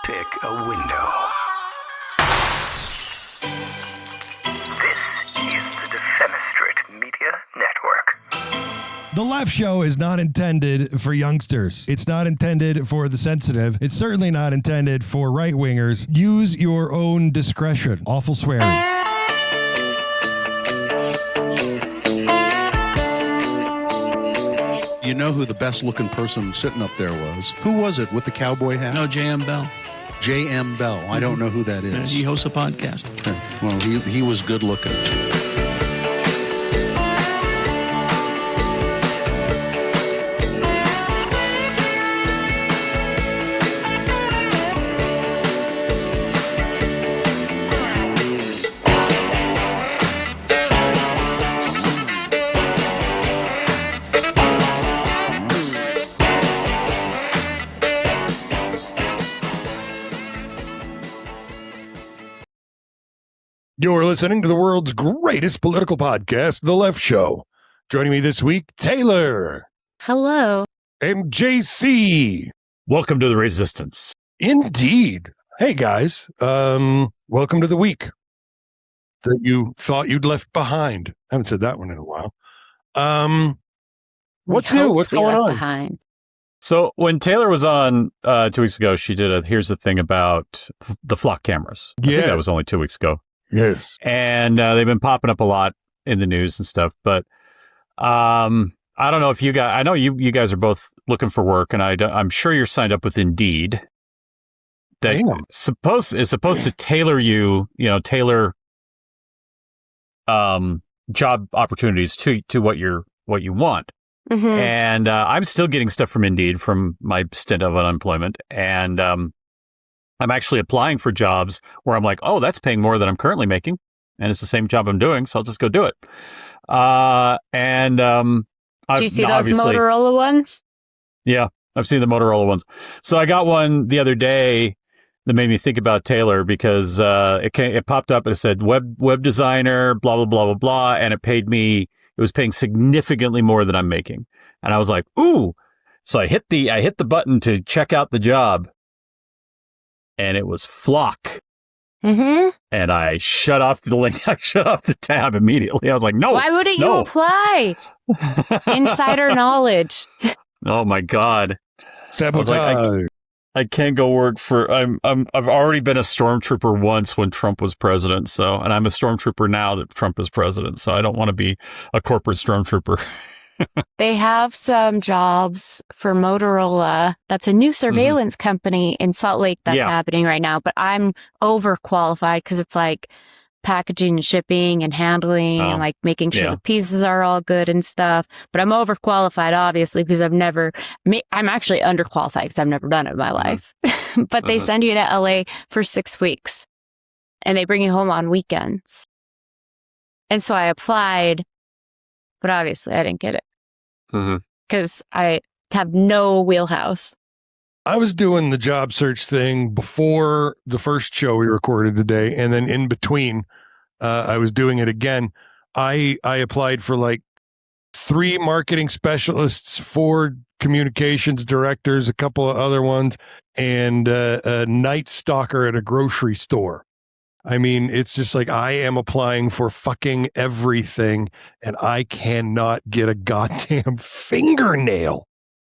Pick a window. This is the Defenestrate Media Network. The Left Show is not intended for youngsters. It's not intended for the sensitive. It's certainly not intended for right-wingers. Use your own discretion. Awful swearing. You know who the best-looking person sitting up there was? Who was it with the cowboy hat? No, J.M. Bell. J.M. Bell. I don't know who that is. He hosts a podcast. Well, he was good-looking. You're listening to the world's greatest political podcast, The Left Show. Joining me this week, Taylor. Hello. And JC. Welcome to the resistance. Indeed. Hey, guys. Welcome to the week that you thought you'd left behind. I haven't said that one in a while. What's new? What's going on? Behind. So when Taylor was on 2 weeks ago, she did here's the thing about the flock cameras. I think that was only 2 weeks ago. Yes. And they've been popping up a lot in the news and stuff. But I don't know if you guys, I know you guys are both looking for work, and I'm sure you're signed up with Indeed. That is supposed to tailor tailor job opportunities to what you want. Mm-hmm. And I'm still getting stuff from Indeed from my stint of unemployment. And I'm actually applying for jobs where I'm like, oh, that's paying more than I'm currently making. And it's the same job I'm doing, so I'll just go do it. Do you see those Motorola ones? Yeah, I've seen the Motorola ones. So I got one the other day that made me think about Taylor because it popped up and it said web designer, blah, blah, blah, blah, blah. And it was paying significantly more than I'm making. And I was like, ooh. So I hit the button to check out the job. And it was Flock. Mm-hmm. And I shut off the link. I shut off the tab immediately. I was like, no. Why wouldn't you apply? Insider knowledge. Oh my God. Sabotage. I can't go work for. I've already been a stormtrooper once when Trump was president. So, and I'm a stormtrooper now that Trump is president. So I don't want to be a corporate stormtrooper. They have some jobs for Motorola. That's a new surveillance company in Salt Lake that's happening right now. But I'm overqualified because it's like packaging and shipping and handling and like making sure the pieces are all good and stuff. But I'm overqualified, obviously, because I'm actually underqualified because I've never done it in my life. But they send you to LA for 6 weeks and they bring you home on weekends. And so I applied, but obviously I didn't get it. Because I have no wheelhouse. I was doing the job search thing before the first show we recorded today, and then in between, I was doing it again. I applied for like 3 marketing specialists, 4 communications directors, a couple of other ones, and a night stalker at a grocery store. I mean, it's just like I am applying for fucking everything, and I cannot get a goddamn fingernail.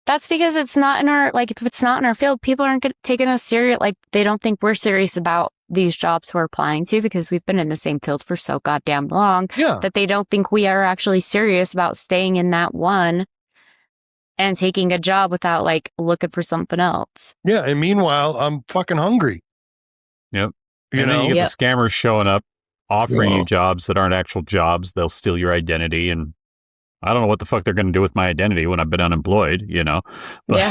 That's because it's not in our, like, if it's not in our field, people aren't taking us serious. Like, they don't think we're serious about these jobs we're applying to because we've been in the same field for so goddamn long that they don't think we are actually serious about staying in that one and taking a job without, like, looking for something else. Yeah, and meanwhile, I'm fucking hungry. Yep. And then you get the scammers showing up, offering you jobs that aren't actual jobs. They'll steal your identity, and I don't know what the fuck they're going to do with my identity when I've been unemployed, But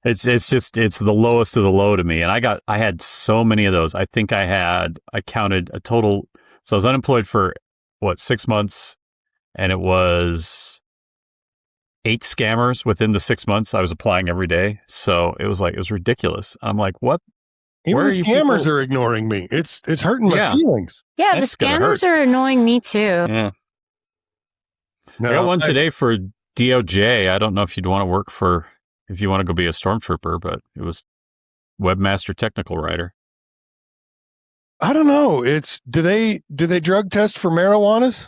it's the lowest of the low to me. And I had so many of those. I think I counted a total. So I was unemployed for 6 months, and it was 8 scammers within the 6 months. I was applying every day. So it was ridiculous. I'm like, what? Even the scammers are ignoring me. It's hurting my feelings. Yeah, the scammers are annoying me too. Yeah. No, I got one today for DOJ. I don't know if you'd want to work if you want to go be a stormtrooper, but it was Webmaster technical writer. I don't know. Do they drug test for marijuanas?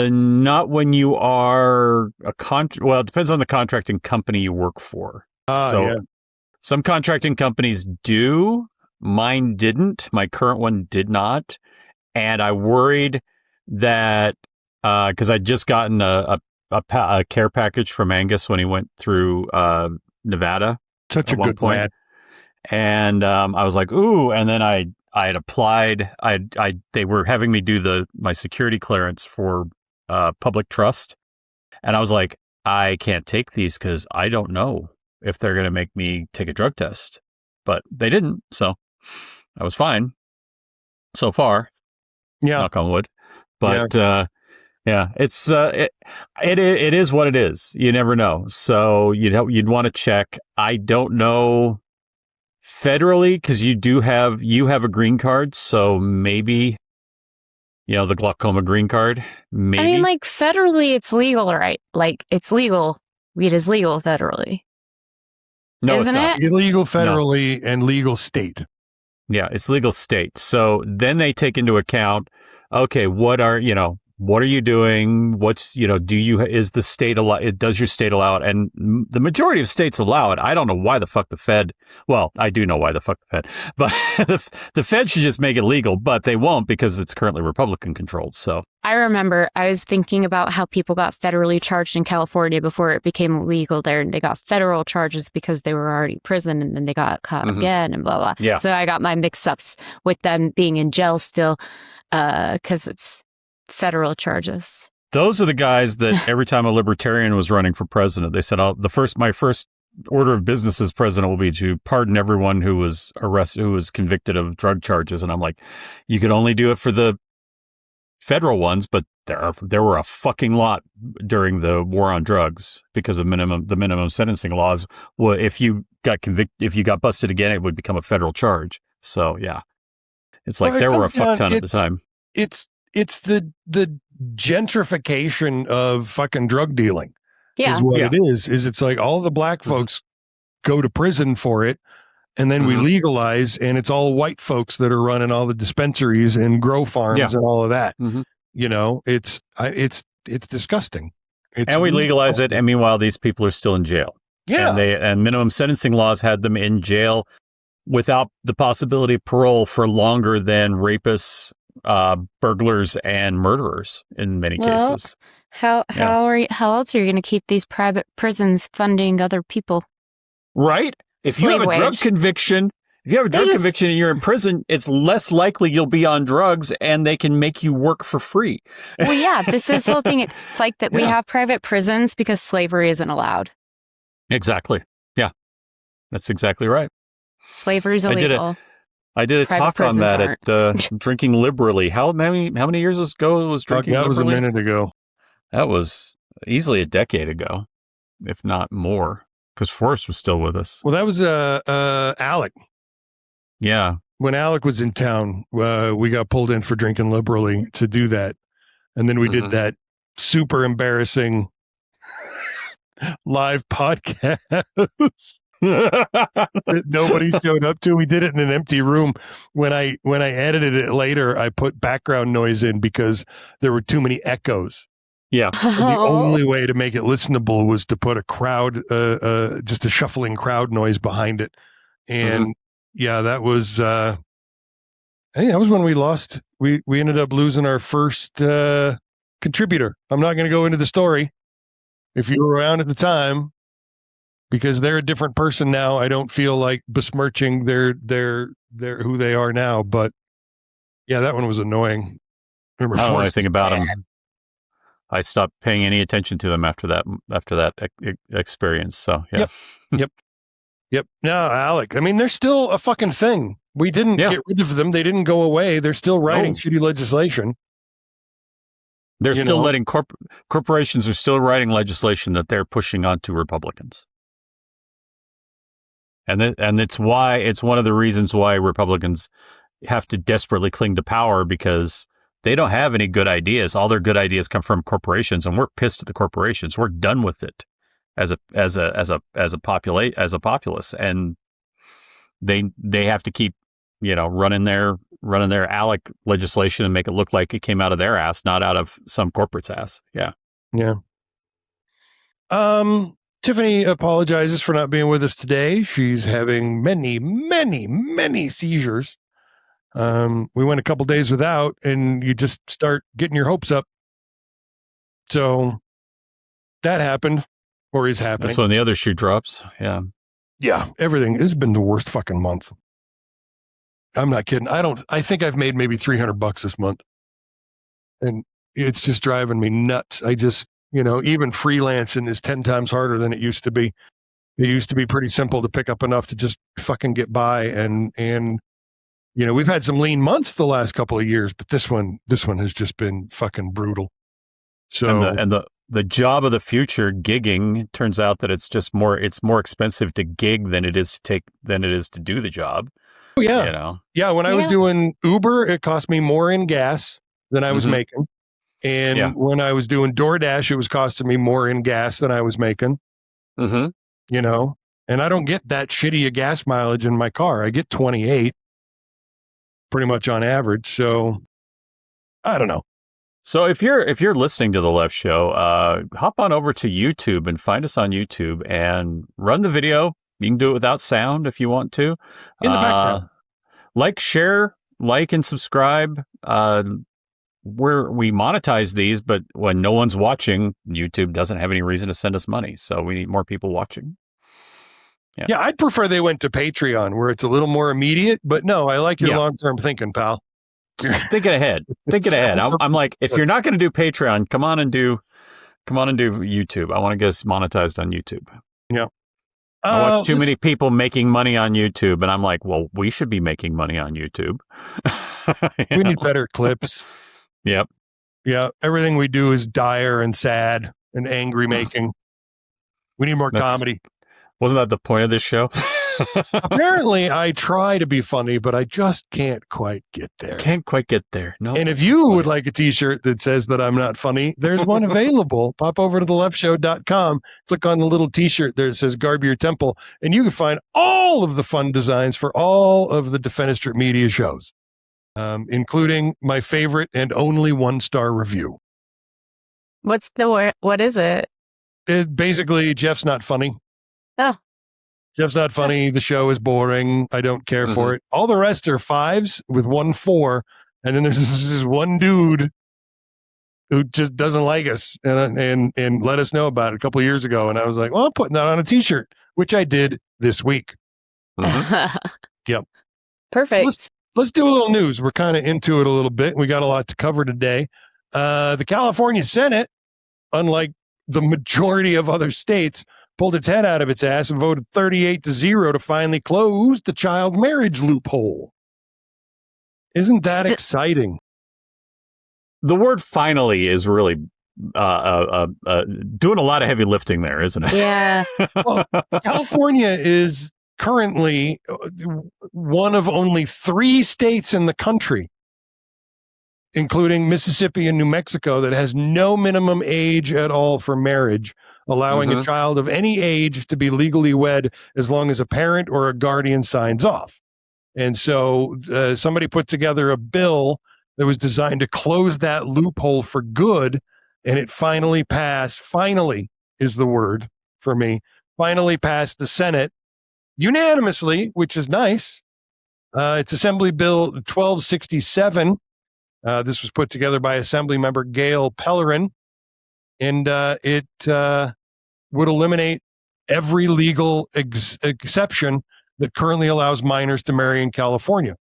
Not when you are well, it depends on the contracting company you work for. Some contracting companies do. Mine didn't. My current one did not. And I worried that, cause I'd just gotten a care package from Angus when he went through, Nevada. Such a good point. And, I was like, ooh, and then I had applied. They were having me do my security clearance for public trust, and I was like, I can't take these because I don't know if they're going to make me take a drug test. But they didn't, so I was fine so far. Yeah, knock on wood. But it's it is what it is. You never know, so you'd want to check. I don't know. Federally, because you have a green card, so maybe, the glaucoma green card, maybe. I mean, like, federally, it's legal, right? Like, it's legal. Weed is legal federally. No, isn't it? Illegal federally and legal state. Yeah, it's legal state. So then they take into account, okay, what are you doing? What's, is the state does your state allow it? And the majority of states allow it. I don't know why the fuck the Fed, well, I do know why the fuck the Fed, but the Fed should just make it legal, but they won't because it's currently Republican controlled. So I remember I was thinking about how people got federally charged in California before it became legal there, and they got federal charges because they were already in prison, and then they got caught again and blah, blah. Yeah. So I got my mix-ups with them being in jail still because it's federal charges. Those are the guys that every time a libertarian was running for president, they said, my first order of business as president will be to pardon everyone who was arrested, who was convicted of drug charges. And I'm like, you could only do it for the federal ones, but there were a fucking lot during the war on drugs because of the minimum sentencing laws. Well, if you got busted again, it would become a federal charge. So yeah, it's like there were a fuck ton at the time. It's the gentrification of fucking drug dealing. Yeah. Is what it is. It's like all the black folks go to prison for it, and then we legalize, and it's all white folks that are running all the dispensaries and grow farms and all of that. It's disgusting. And we legalize it, and meanwhile, these people are still in jail. Yeah. And minimum sentencing laws had them in jail without the possibility of parole for longer than rapists, burglars, and murderers in many cases. How else are you going to keep these private prisons funding other people? Right? If you have a drug conviction, and you're in prison, it's less likely you'll be on drugs, and they can make you work for free. Well, yeah, this is the whole thing. It's like that we have private prisons because slavery isn't Exactly. Yeah, that's exactly right. Slavery is illegal. I did a talk on that at the Drinking Liberally. How many years ago was Drinking Liberally? That was a minute ago. That was easily a decade ago, if not more, because Forrest was still with us. Well, that was Alec. Yeah. When Alec was in town, we got pulled in for Drinking Liberally to do that. And then we did that super embarrassing live podcast that nobody showed up to. We did it in an empty room. When I edited it later, I put background noise in because there were too many echoes. Yeah. The only way to make it listenable was to put a crowd, just a shuffling crowd noise behind it. And that was, I think that was when we lost. We ended up losing our first contributor. I'm not going to go into the story if you were around at the time, because they're a different person now. I don't feel like besmirching their who they are now, but yeah, that one was annoying. I don't know anything about them. I stopped paying any attention to them after that experience. So yeah. Yep. No, Alec. I mean, they're still a fucking thing. We didn't get rid of them. They didn't go away. They're still writing shitty legislation. They're still letting corporations are still writing legislation that they're pushing onto Republicans. And it's one of the reasons why Republicans have to desperately cling to power, because they don't have any good ideas. All their good ideas come from corporations, and we're pissed at the corporations. We're done with it. as a populace, and they have to keep running their ALEC legislation and make it look like it came out of their ass, not out of some corporate's ass. Yeah. Tiffany apologizes for not being with us today. She's having many seizures. We went a couple days without, and you just start getting your hopes up. So that happened, or is happening. That's when the other shoe drops. Yeah. Yeah. Everything. This has been the worst fucking month. I'm not kidding. I think I've made maybe $300 this month, and it's just driving me nuts. I just, even freelancing is 10 times harder than it used to be. It used to be pretty simple to pick up enough to just fucking get by. And we've had some lean months the last couple of years, but this one has just been fucking brutal. So, and the job of the future, gigging, turns out that it's more expensive to gig than it is to do the job. Oh, yeah. Yeah. When I was doing Uber, it cost me more in gas than I was making. And when I was doing DoorDash, it was costing me more in gas than I was making. And I don't get that shitty a gas mileage in my car. I get 28 pretty much on average. So I don't know. So if you're listening to The Left Show, hop on over to YouTube and find us on YouTube and run the video. You can do it without sound if you want to. In the background. Share, and subscribe. We monetize these, but when no one's watching, YouTube doesn't have any reason to send us money. So we need more people watching. Yeah, I'd prefer they went to Patreon where it's a little more immediate, but no, I like your long-term thinking, pal. Thinking ahead. I'm like, if you're not going to do Patreon, come on and do YouTube. I want to get us monetized on YouTube. Yeah. I watch too many people making money on YouTube, and I'm like, well, we should be making money on YouTube. We need better clips. Yep. Yeah. Everything we do is dire and sad and angry making. We need more comedy. Wasn't that the point of this show? Apparently, I try to be funny, but I just can't quite get there. No. And if you would like a t-shirt that says that I'm not funny, there's one available. Pop over to theleftshow.com, click on the little t-shirt there that says Garb Your Temple, and you can find all of the fun designs for all of the Defenestrate Media shows, including my favorite and only 1-star review. What is it? Basically, Jeff's not funny. Oh. Jeff's not funny. The show is boring. I don't care for it. All the rest are 5s with 1 4. And then there's this one dude who just doesn't like us and let us know about it a couple of years ago. And I was like, well, I'm putting that on a t-shirt, which I did this week. Yep. Perfect. Let's do a little news. We're kind of into it a little bit. We got a lot to cover today. The California Senate, unlike the majority of other states, pulled its head out of its ass and voted 38-0 to finally close the child marriage loophole. Isn't that exciting? The word finally is really doing a lot of heavy lifting there, isn't it? Yeah. Well, California is currently one of only 3 states in the country, including Mississippi and New Mexico, that has no minimum age at all for marriage, allowing a child of any age to be legally wed as long as a parent or a guardian signs off. And so somebody put together a bill that was designed to close that loophole for good, and it finally passed. Finally is the word for me. Finally passed the Senate unanimously, which is nice. It's Assembly Bill 1267. This was put together by Assembly Member Gail Pellerin, and it would eliminate every legal exception that currently allows minors to marry in California.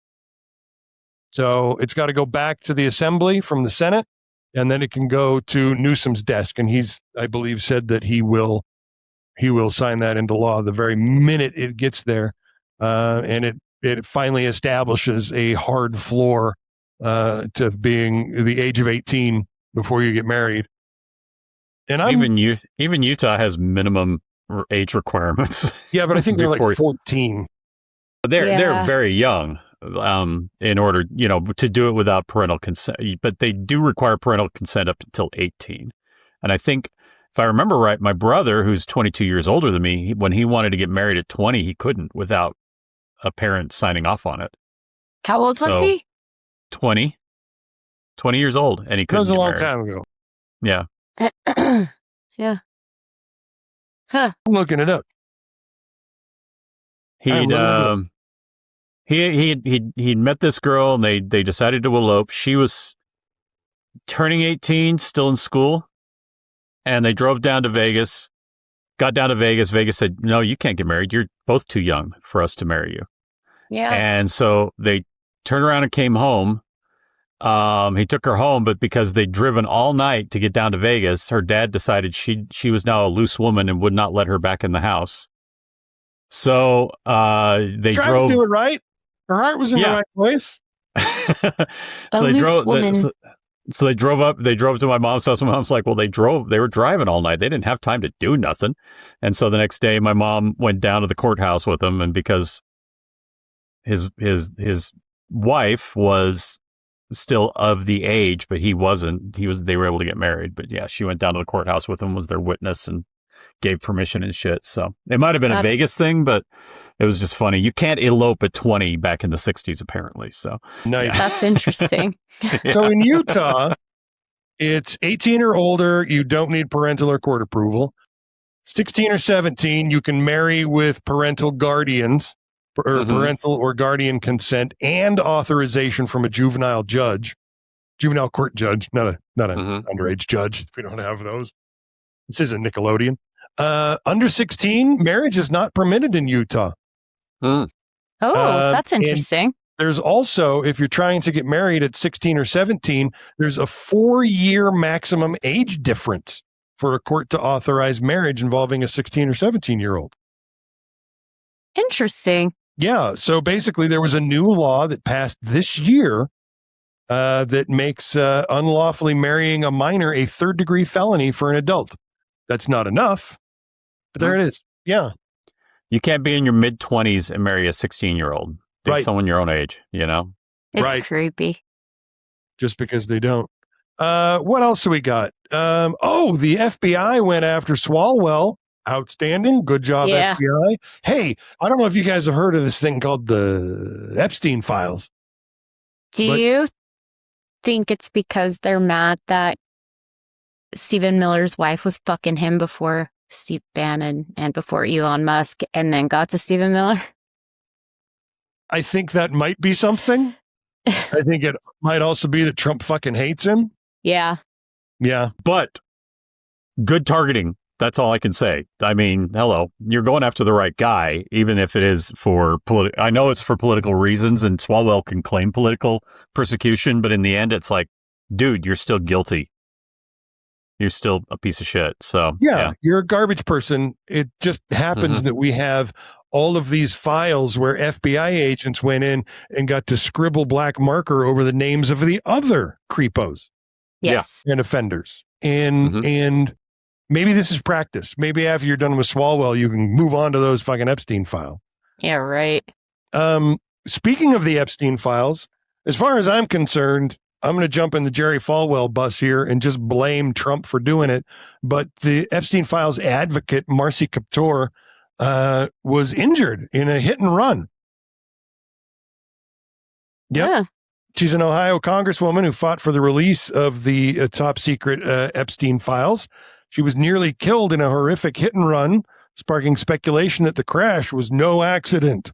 So it's got to go back to the Assembly from the Senate, and then it can go to Newsom's desk. And he's, I believe, said that he will sign that into law the very minute it gets there, and it finally establishes a hard floor to being the age of 18 before you get married. And even Utah has minimum age requirements. Yeah, but I think they're like 14. They're very young in order, to do it without parental consent. But they do require parental consent up until 18. And I think If I remember right, my brother, who's 22 years older than me, when he wanted to get married at 20, he couldn't without a parent signing off on it. How old was he? 20 years old, and he couldn't. That was a get long married. time ago. Yeah. Yeah. Huh. I'm looking it up. He'd met this girl, and they decided to elope. She was turning 18, still in school, and they drove down to Vegas. Got down to Vegas. Vegas said, "No, you can't get married. You're both too young for us to marry you." Yeah. And so they turned around and came home. He took her home, but because they'd driven all night to get down to Vegas, her dad decided she was now a loose woman and would not let her back in the house. So they Tried drove. to do it right. Her heart was in the right place. So they drove up. They drove to my mom's house. My mom's like, "Well, they were driving all night. They didn't have time to do nothing." And so the next day, my mom went down to the courthouse with him, and because his wife was still of the age, but he wasn't. They were able to get married. But yeah, she went down to the courthouse with him, was their witness, and gave permission and shit. So it might have been a Vegas thing, but it was just funny. You can't elope at 20 back in the 60s, apparently. So nice. Yeah. That's interesting. Yeah. So in Utah, it's 18 or older. You don't need parental or court approval. 16 or 17, you can marry with parental guardians or parental or guardian consent and authorization from a juvenile court judge, not an underage judge. We don't have those. This isn't Nickelodeon. Under 16, marriage is not permitted in Utah. Oh, that's interesting. There's also, if you're trying to get married at 16 or 17, there's a 4-year maximum age difference for a court to authorize marriage involving a 16 or 17-year-old. Interesting. Yeah. So basically, there was a new law that passed this year that makes unlawfully marrying a minor a third-degree felony for an adult. That's not enough, but there it is. Yeah. You can't be in your mid-20s and marry a 16-year-old. Date someone your own age, you know? It's creepy. Just because they don't. What else do we got? The FBI went after Swallwell. Outstanding. Good job, FBI. Hey, I don't know if you guys have heard of this thing called the Epstein Files. Do you think it's because they're mad that Stephen Miller's wife was fucking him before Steve Bannon and before Elon Musk and then got to Stephen Miller? I think that might be something. I think it might also be that Trump fucking hates him. Yeah. Yeah. But good targeting. That's all I can say. I mean, hello, you're going after the right guy, even if it is for I know it's for political reasons, and Swallwell can claim political persecution, but in the end, it's like, dude, you're still guilty. You're still a piece of shit. So yeah. You're a garbage person. It just happens that we have all of these files where FBI agents went in and got to scribble black marker over the names of the other creepos. Yes. And offenders. And maybe this is practice. Maybe after you're done with Swallwell, you can move on to those fucking Epstein files. Yeah, right. Speaking of the Epstein files, as far as I'm concerned, I'm going to jump in the Jerry Falwell bus here and just blame Trump for doing it. But the Epstein Files advocate, Marcy Kaptur, was injured in a hit and run. Yep. Yeah. She's an Ohio congresswoman who fought for the release of the top secret Epstein Files. She was nearly killed in a horrific hit and run, sparking speculation that the crash was no accident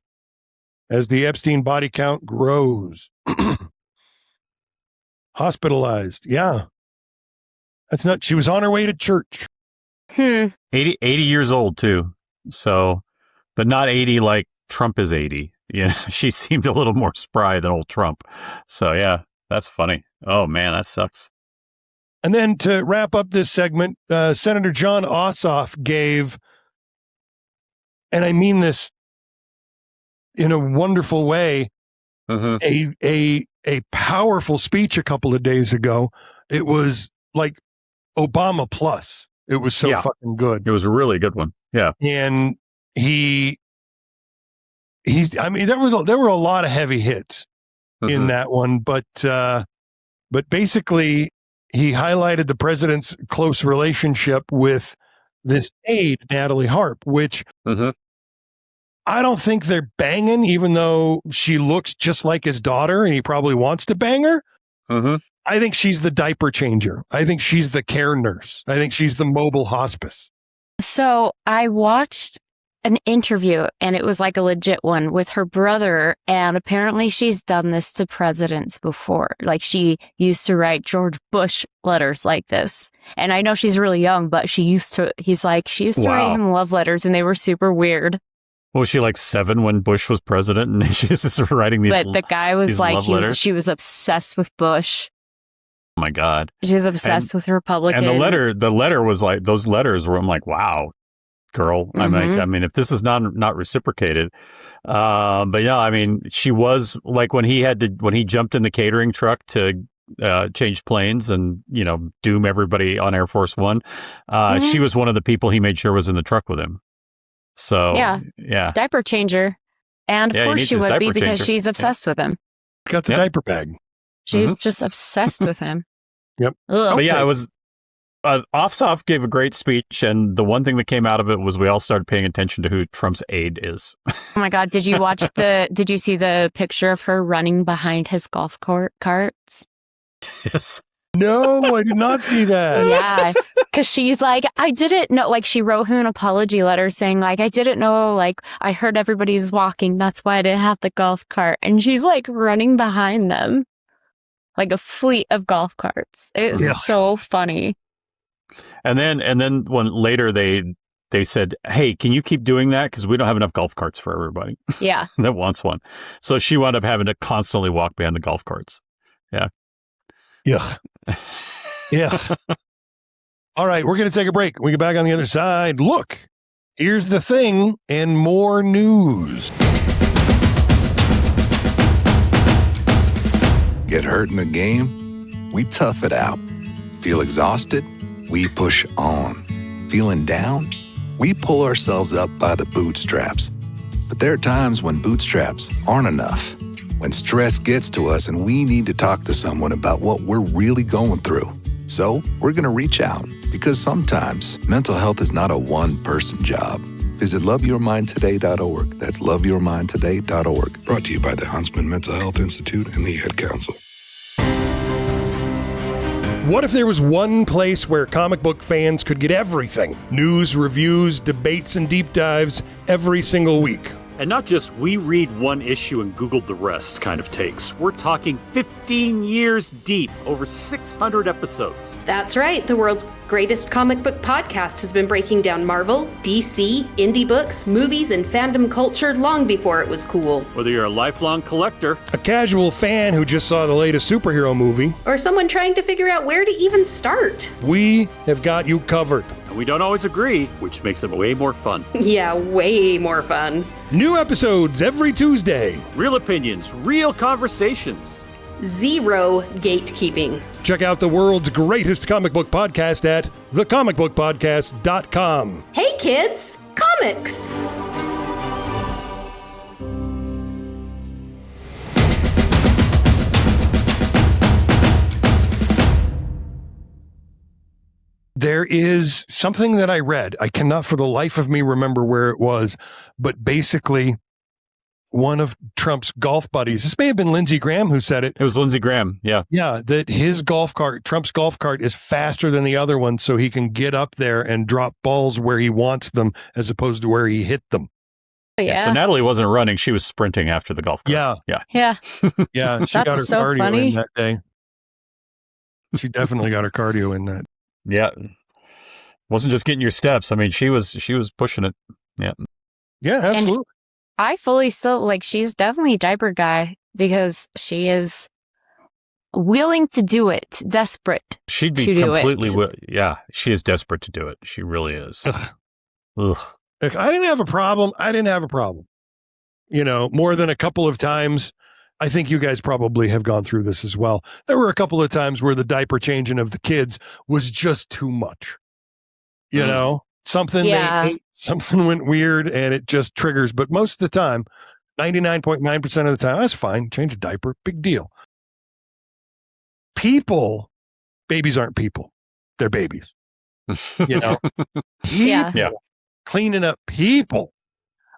as the Epstein body count grows. Hospitalized. Yeah. That's not, she was on her way to church. 80 years old too. So, but not 80 like Trump is 80. Yeah. She seemed a little more spry than old Trump. So yeah, that's funny. Oh man, that sucks. And then to wrap up this segment, Senator John Ossoff gave, and I mean this in a wonderful way, a powerful speech a couple of days ago. It was like Obama plus. It was so fucking good. It was a really good one. Yeah. And he's I mean, there were a lot of heavy hits in that one, but basically he highlighted the president's close relationship with this aide, Natalie Harp, which I don't think they're banging, even though she looks just like his daughter and he probably wants to bang her. I think she's the diaper changer. I think she's the care nurse. I think she's the mobile hospice. So I watched an interview, and it was like a legit one with her brother, and apparently she's done this to presidents before. Like, she used to write George Bush letters like this. And I know she's really young, but she used to write him love letters, and they were super weird. Was she like 7 when Bush was president, and she was just writing these? But the guy was like, she was obsessed with Bush. Oh my God. She was obsessed with Republicans. And the letter was like, those letters where I'm like, wow, girl. I'm like, I mean, if this is not reciprocated. But yeah, I mean, she was like when he jumped in the catering truck to change planes and, doom everybody on Air Force One. She was one of the people he made sure was in the truck with him. So yeah. Diaper changer. And of course she would be because she's obsessed with him. Got the diaper bag. She's just obsessed with him. Yep. Ugh. But yeah, it was Ossoff gave a great speech, and the one thing that came out of it was we all started paying attention to who Trump's aide is. Oh my God, did you see the picture of her running behind his golf carts? Yes. No, I did not see that. Yeah, because she's like, I didn't know, like, she wrote him an apology letter saying, like, I didn't know, like, I heard everybody's walking, that's why I didn't have the golf cart. And she's like running behind them like a fleet of golf carts. It was so funny. And then when later they said, hey, can you keep doing that? Because we don't have enough golf carts for everybody. Yeah. That wants one. So she wound up having to constantly walk behind the golf carts. Yeah. Yeah. Yeah. All right, we're going to take a break. We get back on the other side. Look, here's the thing and more news. Get hurt in the game? We tough it out. Feel exhausted? We push on. Feeling down? We pull ourselves up by the bootstraps. But there are times when bootstraps aren't enough. When stress gets to us and we need to talk to someone about what we're really going through. So we're going to reach out because sometimes mental health is not a one-person job. Visit loveyourmindtoday.org. That's loveyourmindtoday.org. Brought to you by the Huntsman Mental Health Institute and the Ad Council. What if there was one place where comic book fans could get everything? News, reviews, debates, and deep dives every single week. And not just we read one issue and Googled the rest kind of takes. We're talking 15 years deep, over 600 episodes. That's right. The world's greatest comic book podcast has been breaking down Marvel, DC, indie books, movies, and fandom culture long before it was cool. Whether you're a lifelong collector, a casual fan who just saw the latest superhero movie, or someone trying to figure out where to even start, we have got you covered. And we don't always agree, which makes it way more fun. Yeah, way more fun. New episodes every Tuesday. Real opinions, real conversations. Zero gatekeeping. Check out the world's greatest comic book podcast at thecomicbookpodcast.com. Hey kids, comics! There is something that I read. I cannot for the life of me remember where it was, but basically one of Trump's golf buddies, this may have been Lindsey Graham who said it. It was Lindsey Graham, yeah. Yeah, that his golf cart, Trump's golf cart, is faster than the other one, so he can get up there and drop balls where he wants them as opposed to where he hit them. Yeah. So Natalie wasn't running, she was sprinting after the golf cart. Yeah. Yeah. Yeah, she got her so cardio funny. in that day. She definitely got her cardio in that. Yeah. Wasn't just getting your steps. I mean, she was pushing it. Yeah. Yeah, absolutely. And I fully still, like, she's definitely a diaper guy because she is willing to do it, desperate. She'd be completely, yeah, she is desperate to do it. She really is. Ugh. If I didn't have a problem. You know, more than a couple of times. I think you guys probably have gone through this as well. There were a couple of times where the diaper changing of the kids was just too much. You know, something they ate, something went weird and it just triggers. But most of the time, 99.9% of the time, that's fine. Change a diaper, big deal. People babies aren't people. They're babies. You know? Yeah. Cleaning up people.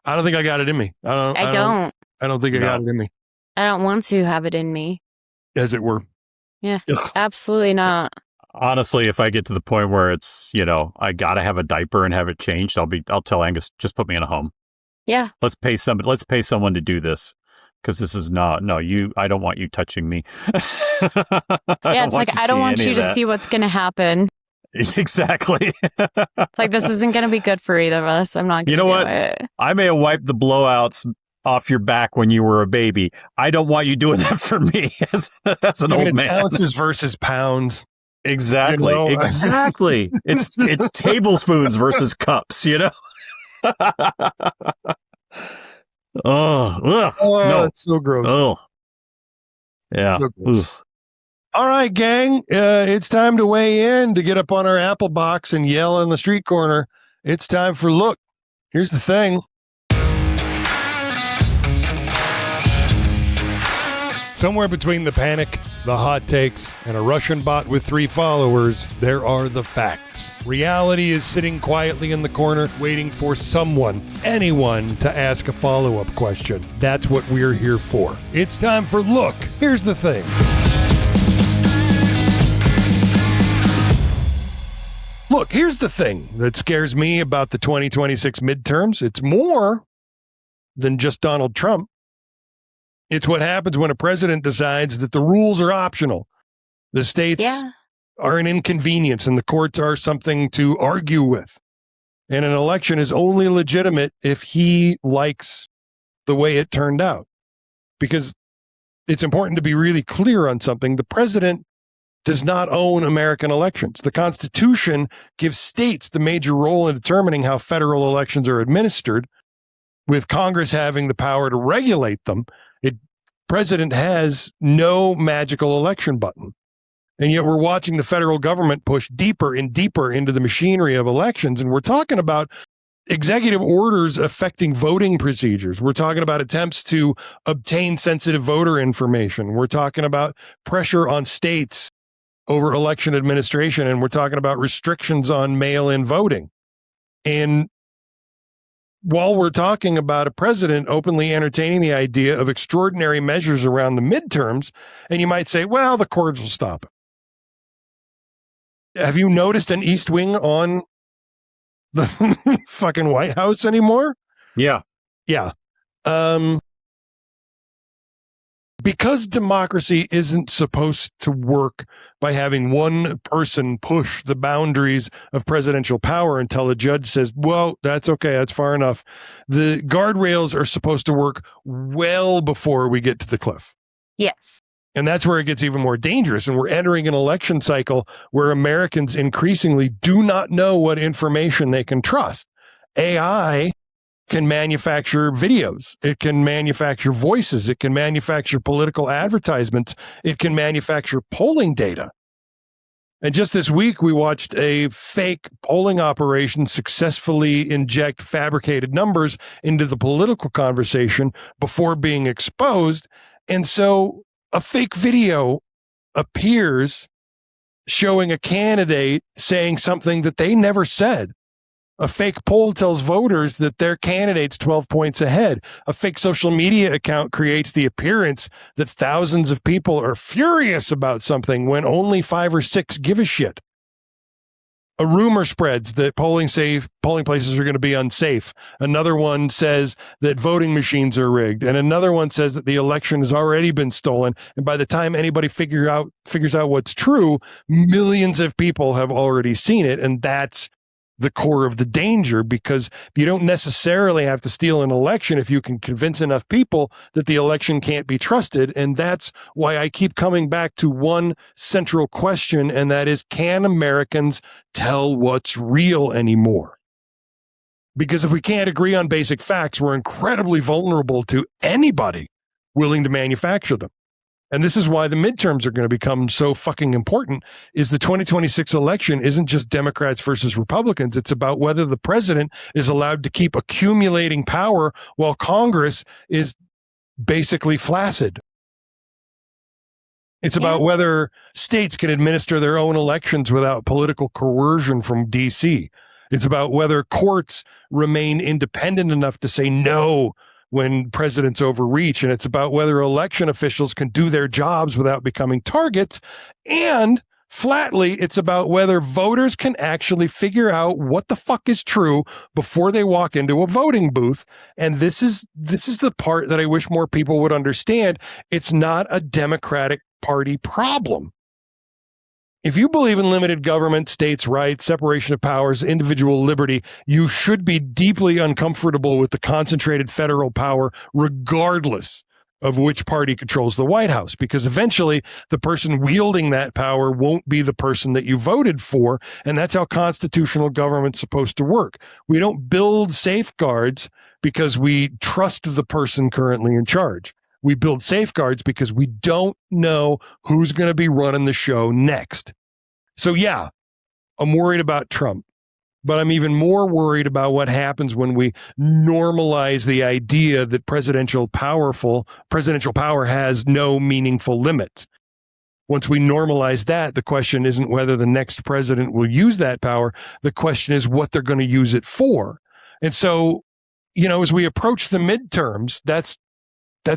I don't think I got it in me. I don't think I got it in me. I don't want to have it in me. As it were. Yeah. Absolutely not. Honestly, if I get to the point where it's, I got to have a diaper and have it changed, I'll tell Angus, just put me in a home. Yeah. Let's pay someone to do this. Because this is I don't want you touching me. Yeah, it's like, I don't want you to see what's going to happen. Exactly. It's like, this isn't going to be good for either of us. I'm not going to do it. I may have wiped the blowouts off your back when you were a baby. I don't want you doing that for me as an old man. Ounces versus pounds. Exactly. Exactly. It's tablespoons versus cups, Oh, no, it's so gross. Oh, yeah. So gross. All right, gang. It's time to weigh in, to get up on our apple box and yell in the street corner. It's time for Look. Here's the thing. Somewhere between the panic, the hot takes, and a Russian bot with 3 followers, there are the facts. Reality is sitting quietly in the corner, waiting for anyone, to ask a follow-up question. That's what we're here for. It's time for Look. Here's the thing. Look, here's the thing that scares me about the 2026 midterms. It's more than just Donald Trump. It's what happens when a president decides that the rules are optional. The states are an inconvenience and the courts are something to argue with. And an election is only legitimate if he likes the way it turned out. Because it's important to be really clear on something. The president does not own American elections. The Constitution gives states the major role in determining how federal elections are administered, with Congress having the power to regulate them. President has no magical election button. And yet we're watching the federal government push deeper and deeper into the machinery of elections. And we're talking about executive orders affecting voting procedures. We're talking about attempts to obtain sensitive voter information. We're talking about pressure on states over election administration. And we're talking about restrictions on mail-in voting. And while we're talking about a president openly entertaining the idea of extraordinary measures around the midterms, and you might say, well, the courts will stop it. Have you noticed an East Wing on the fucking White House anymore? Yeah. Yeah. Because democracy isn't supposed to work by having one person push the boundaries of presidential power until a judge says, well, that's okay, that's far enough. The guardrails are supposed to work well before we get to the cliff. Yes. And that's where it gets even more dangerous. And we're entering an election cycle where Americans increasingly do not know what information they can trust. AI can manufacture videos. It can manufacture voices. It can manufacture political advertisements. It can manufacture polling data. And just this week, we watched a fake polling operation successfully inject fabricated numbers into the political conversation before being exposed. And so a fake video appears showing a candidate saying something that they never said. A fake poll tells voters that their candidate's 12 points ahead. A fake social media account creates the appearance that thousands of people are furious about something when only 5 or 6 give a shit. A rumor spreads that polling places are going to be unsafe. Another one says that voting machines are rigged. And another one says that the election has already been stolen. And by the time anybody figures out what's true, millions of people have already seen it. And that's the core of the danger, because you don't necessarily have to steal an election if you can convince enough people that the election can't be trusted. And that's why I keep coming back to one central question, and that is, can Americans tell what's real anymore? Because if we can't agree on basic facts, we're incredibly vulnerable to anybody willing to manufacture them. And this is why the midterms are going to become so fucking important, is the 2026 election isn't just Democrats versus Republicans. It's about whether the president is allowed to keep accumulating power while Congress is basically flaccid. It's about whether states can administer their own elections without political coercion from D.C. It's about whether courts remain independent enough to say no when presidents overreach. And it's about whether election officials can do their jobs without becoming targets. And flatly, it's about whether voters can actually figure out what the fuck is true before they walk into a voting booth. And this is the part that I wish more people would understand. It's not a Democratic Party problem. If you believe in limited government, states' rights, separation of powers, individual liberty, you should be deeply uncomfortable with the concentrated federal power, regardless of which party controls the White House, because eventually the person wielding that power won't be the person that you voted for. And that's how constitutional government's supposed to work. We don't build safeguards because we trust the person currently in charge. We build safeguards because we don't know who's going to be running the show next. So yeah, I'm worried about Trump, but I'm even more worried about what happens when we normalize the idea that presidential power has no meaningful limits. Once we normalize that, the question isn't whether the next president will use that power. The question is what they're going to use it for. And so, as we approach the midterms, that's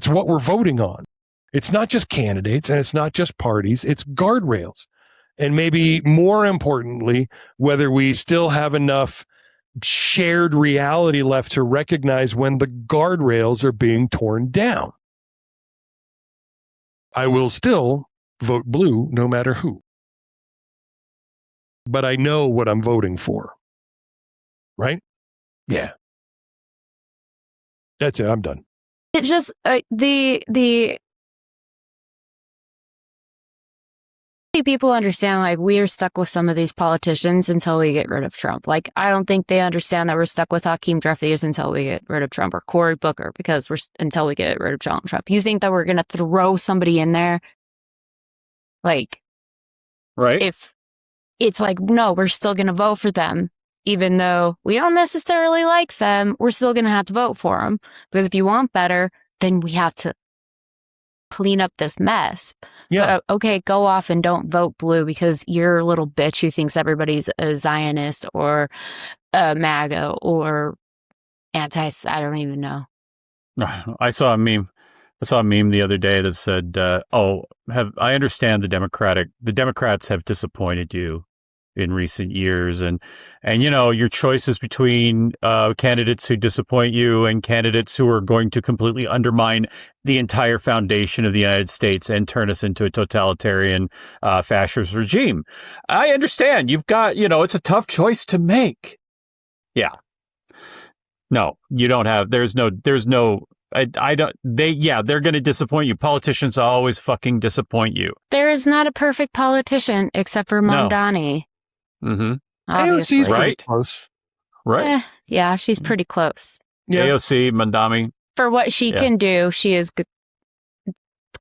what we're voting on. It's not just candidates and it's not just parties, it's guardrails. And maybe more importantly, whether we still have enough shared reality left to recognize when the guardrails are being torn down. I will still vote blue no matter who. But I know what I'm voting for. Right? Yeah. That's it. I'm done. It just the people understand, like, we are stuck with some of these politicians until we get rid of Trump. Like, I don't think they understand that we're stuck with Hakeem Jeffries until we get rid of Trump, or Cory Booker until we get rid of Trump. You think that we're going to throw somebody in there? Like, right? If it's like, no, we're still going to vote for them. Even though we don't necessarily like them, we're still going to have to vote for them. Because if you want better, then we have to clean up this mess. Yeah. But, okay, go off and don't vote blue because you're a little bitch who thinks everybody's a Zionist or a MAGA or I don't even know. I saw a meme the other day that said, I understand the Democrats have disappointed you in recent years, and your choices between candidates who disappoint you and candidates who are going to completely undermine the entire foundation of the United States and turn us into a totalitarian fascist regime. I understand you've got, it's a tough choice to make. Yeah. No, you don't have, they're going to disappoint you. Politicians always fucking disappoint you. There is not a perfect politician except for Mamdani. Mm-hmm. Obviously. AOC's pretty close. Right. Yeah, she's pretty close. Yeah. AOC, Mamdani. For what she can do, she is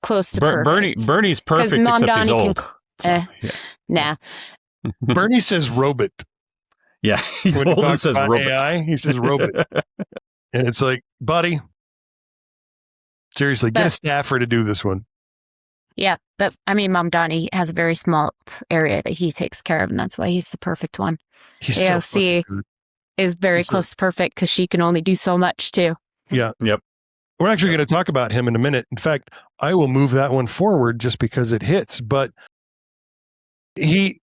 close to perfect. Bernie's perfect, except he's old. Nah. Bernie says robot. Yeah, he's when old and says robot. AI, he says robot. And it's like, buddy, seriously, get a staffer to do this one. Yeah, but Mamdani has a very small area that he takes care of, and that's why he's the perfect one. AOC is very close to perfect because she can only do so much too. Yeah. Yep. We're actually going to talk about him in a minute. In fact, I will move that one forward just because it hits. But he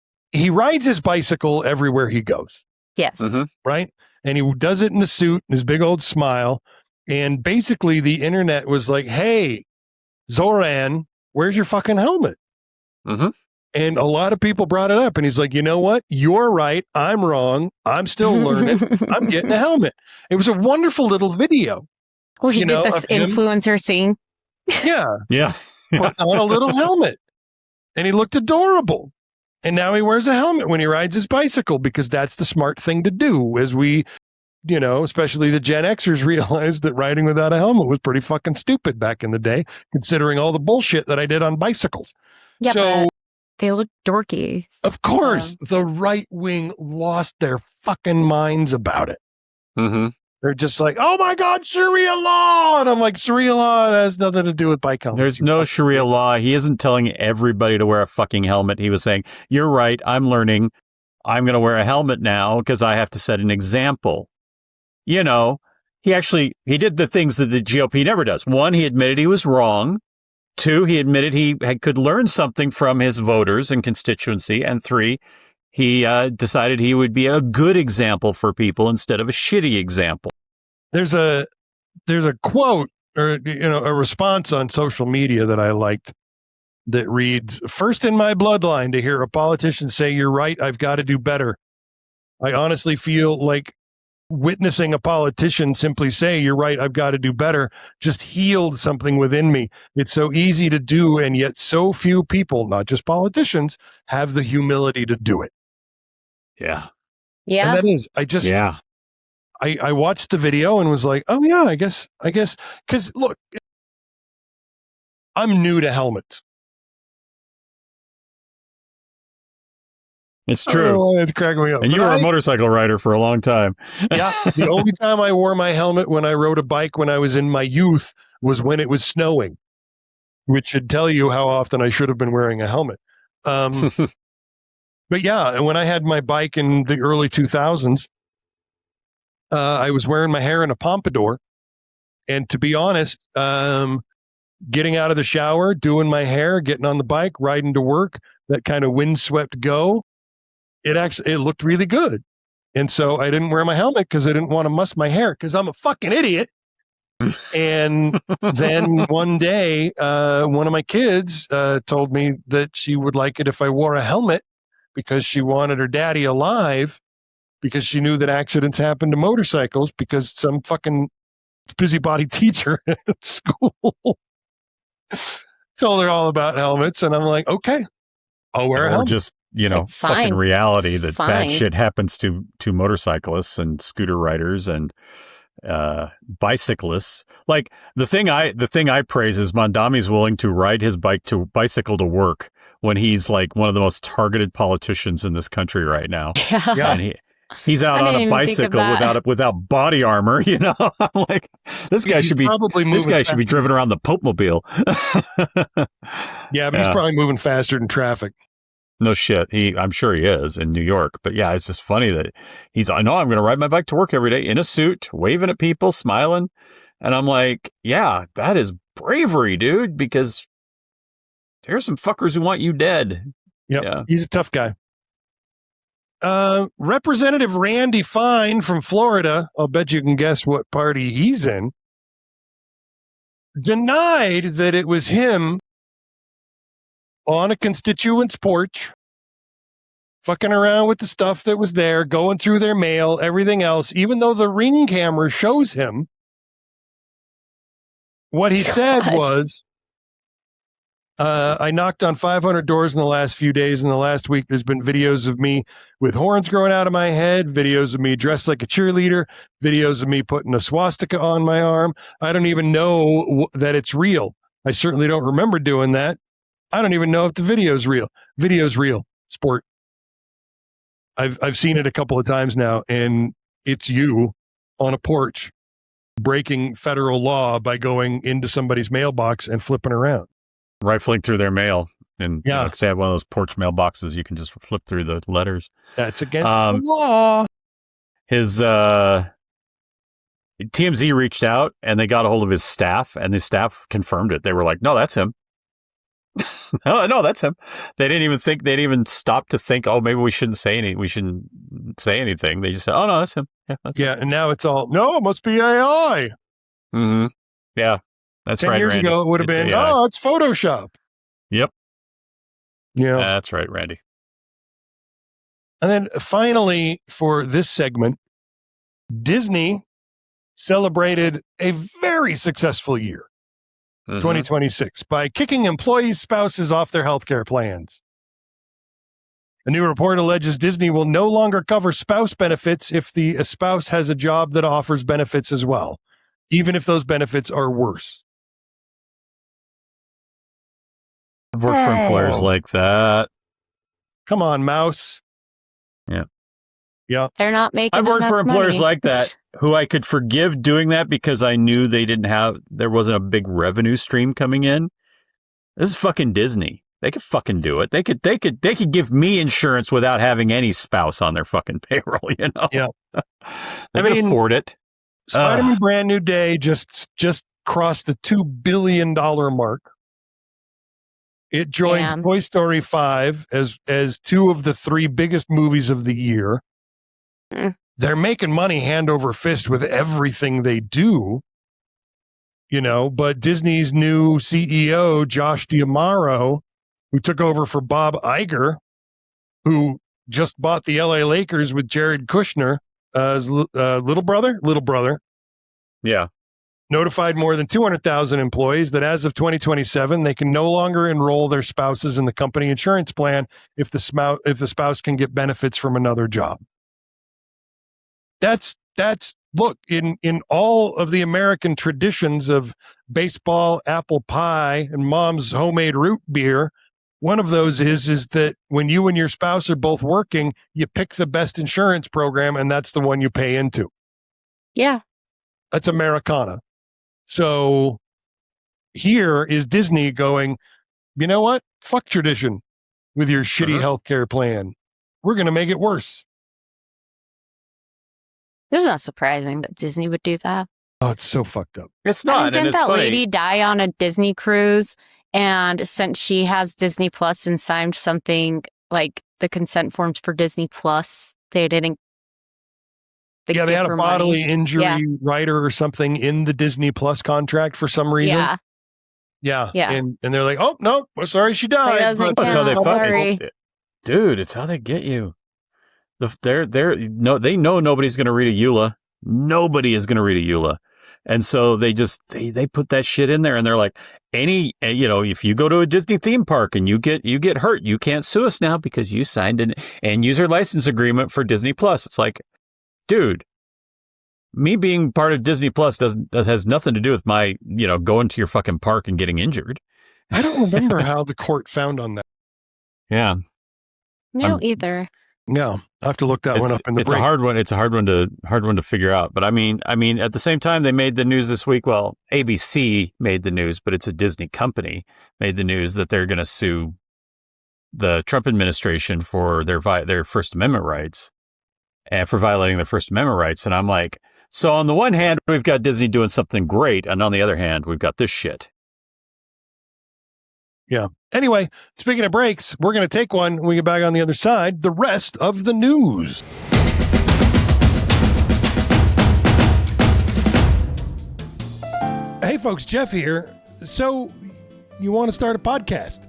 rides his bicycle everywhere he goes. Yes. Mm-hmm. Right? And he does it in the suit, his big old smile. And basically the internet was like, hey, Zoran, where's your fucking helmet? Mm-hmm. And a lot of people brought it up. And he's like, you know what? You're right. I'm wrong. I'm still learning. I'm getting a helmet. It was a wonderful little video. Where he did this influencer thing. Yeah. Yeah. Put on a little helmet. And he looked adorable. And now he wears a helmet when he rides his bicycle because that's the smart thing to do, as we, especially the Gen Xers realized that riding without a helmet was pretty fucking stupid back in the day, considering all the bullshit that I did on bicycles. Yeah, so they look dorky. Of course, the right wing lost their fucking minds about it. Mm-hmm. They're just like, oh my God, Sharia law. And I'm like, Sharia law has nothing to do with bike helmets. There's no Sharia law. He isn't telling everybody to wear a fucking helmet. He was saying, you're right. I'm learning. I'm going to wear a helmet now because I have to set an example. You know, he did the things that the GOP never does. One, he admitted he was wrong. Two, he admitted he could learn something from his voters and constituency. And three, he decided he would be a good example for people instead of a shitty example. There's a quote or a response on social media that I liked that reads, "First in my bloodline to hear a politician say you're right, I've got to do better. I honestly feel like witnessing a politician simply say you're right, I've got to do better just healed something within me. It's so easy to do, and yet so few people, not just politicians, have the humility to do it." Yeah. Yeah. And that is, I watched the video and was like, oh yeah, I guess, because look, I'm new to helmets. It's true. Oh, it's cracking me up. And you were a motorcycle rider for a long time. Yeah. The only time I wore my helmet when I rode a bike when I was in my youth was when it was snowing, which should tell you how often I should have been wearing a helmet. But yeah, when I had my bike in the early 2000s, I was wearing my hair in a pompadour. And to be honest, getting out of the shower, doing my hair, getting on the bike, riding to work, that kind of windswept go, it looked really good. And so I didn't wear my helmet because I didn't want to muss my hair because I'm a fucking idiot. And then one day, one of my kids told me that she would like it if I wore a helmet because she wanted her daddy alive because she knew that accidents happened to motorcycles because some fucking busybody teacher at school told her all about helmets. And I'm like, okay, I'll wear a helmet. Just, fucking fine. reality that Fine. bad shit happens to motorcyclists and scooter riders and bicyclists. Like the thing I praise is Mondami's willing to ride his bicycle to work when he's like one of the most targeted politicians in this country right now. Yeah. And he's out on a bicycle without body armor, I'm like, this guy should be driven around the Pope Mobile. Yeah, but he's probably moving faster than traffic. No shit. I'm sure he is in New York. But yeah, it's just funny that I know I'm going to ride my bike to work every day in a suit, waving at people, smiling. And I'm like, yeah, that is bravery, dude, because there's some fuckers who want you dead. Yep. Yeah. He's a tough guy. Representative Randy Fine from Florida, I'll bet you can guess what party he's in, denied that it was him on a constituent's porch, fucking around with the stuff that was there, going through their mail, everything else, even though the Ring camera shows him. What he said was, I knocked on 500 doors in the last few days. In the last week, there's been videos of me with horns growing out of my head, videos of me dressed like a cheerleader, videos of me putting a swastika on my arm. I don't even know that it's real. I certainly don't remember doing that. I don't even know if the video's real. Video's real. Sport. I've seen it a couple of times now, and it's you on a porch breaking federal law by going into somebody's mailbox and flipping around. Rifling through their mail. And yeah, because they have one of those porch mailboxes, you can just flip through the letters. That's against the law. His TMZ reached out and they got a hold of his staff, and his staff confirmed it. They were like, no, that's him. No, that's him. They didn't even think. They didn't even stop to think. Oh, maybe we shouldn't say anything. They just said, "Oh no, that's him." Yeah, and now it's all no. It must be AI. Mm-hmm. Yeah, that's 10 right. 10 years Randy. ago, it would have been AI. Oh, it's Photoshop. Yep. Yeah, that's right, Randy. And then finally, for this segment, Disney celebrated a very successful year. 2026 by kicking employees' spouses off their healthcare plans. A new report alleges Disney will no longer cover spouse benefits if the spouse has a job that offers benefits as well, even if those benefits are worse. I've worked for employers like that. Come on, mouse. Yeah. Yeah. They're not making I've worked for employers money. like that. who I could forgive doing that because I knew there wasn't a big revenue stream coming in. This is fucking Disney. They could fucking do it. They could give me insurance without having any spouse on their fucking payroll, you know? Yeah. They can afford it. Spider-Man Brand New Day just crossed the $2 billion mark. It joins Toy Story 5 as two of the three biggest movies of the year. They're making money hand over fist with everything they do, you know, but Disney's new CEO, Josh D'Amaro, who took over for Bob Iger, who just bought the LA Lakers with Jared Kushner, as little brother. Yeah. Notified more than 200,000 employees that as of 2027, they can no longer enroll their spouses in the company insurance plan if the spouse can get benefits from another job. That's look, in all of the American traditions of baseball, apple pie, and mom's homemade root beer, one of those is that when you and your spouse are both working, you pick the best insurance program, and that's the one you pay into. Yeah. That's Americana. So here is Disney going, you know what? Fuck tradition with your shitty healthcare plan. We're going to make it worse. This is not surprising that Disney would do that. Oh, it's so fucked up. It's not. Didn't that lady die on a Disney cruise? And since she has Disney Plus and signed something like the consent forms for Disney Plus, they didn't. They had a bodily injury rider or something in the Disney Plus contract for some reason. Yeah. And they're like, oh, no, well, sorry, she died. That's how they sorry. Dude, it's how they get you. They know nobody's going to read a EULA. Nobody is going to read a EULA. And so they put that shit in there, and they're like, if you go to a Disney theme park and you get hurt, you can't sue us now because you signed an end user license agreement for Disney Plus. It's like, dude, me being part of Disney Plus has nothing to do with my, going to your fucking park and getting injured. I don't remember how the court found on that. Yeah. No, either. No, I have to look that one up in the break. It's a hard one. It's a hard one to figure out. But I mean, at the same time, they made the news this week. Well, ABC made the news, but it's a Disney company made the news that they're going to sue the Trump administration for their First Amendment rights and for violating their First Amendment rights. And I'm like, so on the one hand, we've got Disney doing something great, and on the other hand, we've got this shit. Yeah. Anyway, speaking of breaks, we're going to take one when we get back on the other side. The rest of the news. Hey, folks, Jeff here. So, you want to start a podcast?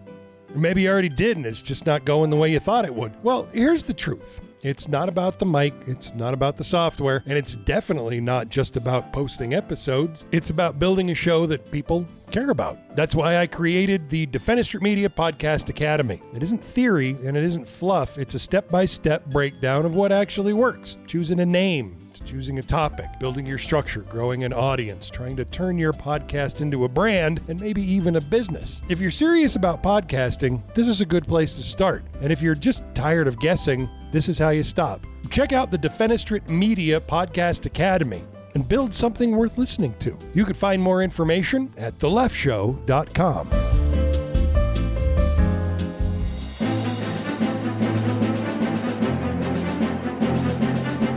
Maybe you already did, and it's just not going the way you thought it would. Well, here's the truth. It's not about the mic, it's not about the software, and it's definitely not just about posting episodes. It's about building a show that people care about. That's why I created the Defenestrate Media Podcast Academy. It isn't theory and it isn't fluff. It's a step-by-step breakdown of what actually works. Choosing a name, choosing a topic, building your structure, growing an audience, trying to turn your podcast into a brand, and maybe even a business. If you're serious about podcasting, this is a good place to start. And if you're just tired of guessing, this is how you stop. Check out the Defenestrate Media Podcast Academy and build something worth listening to. You can find more information at theleftshow.com.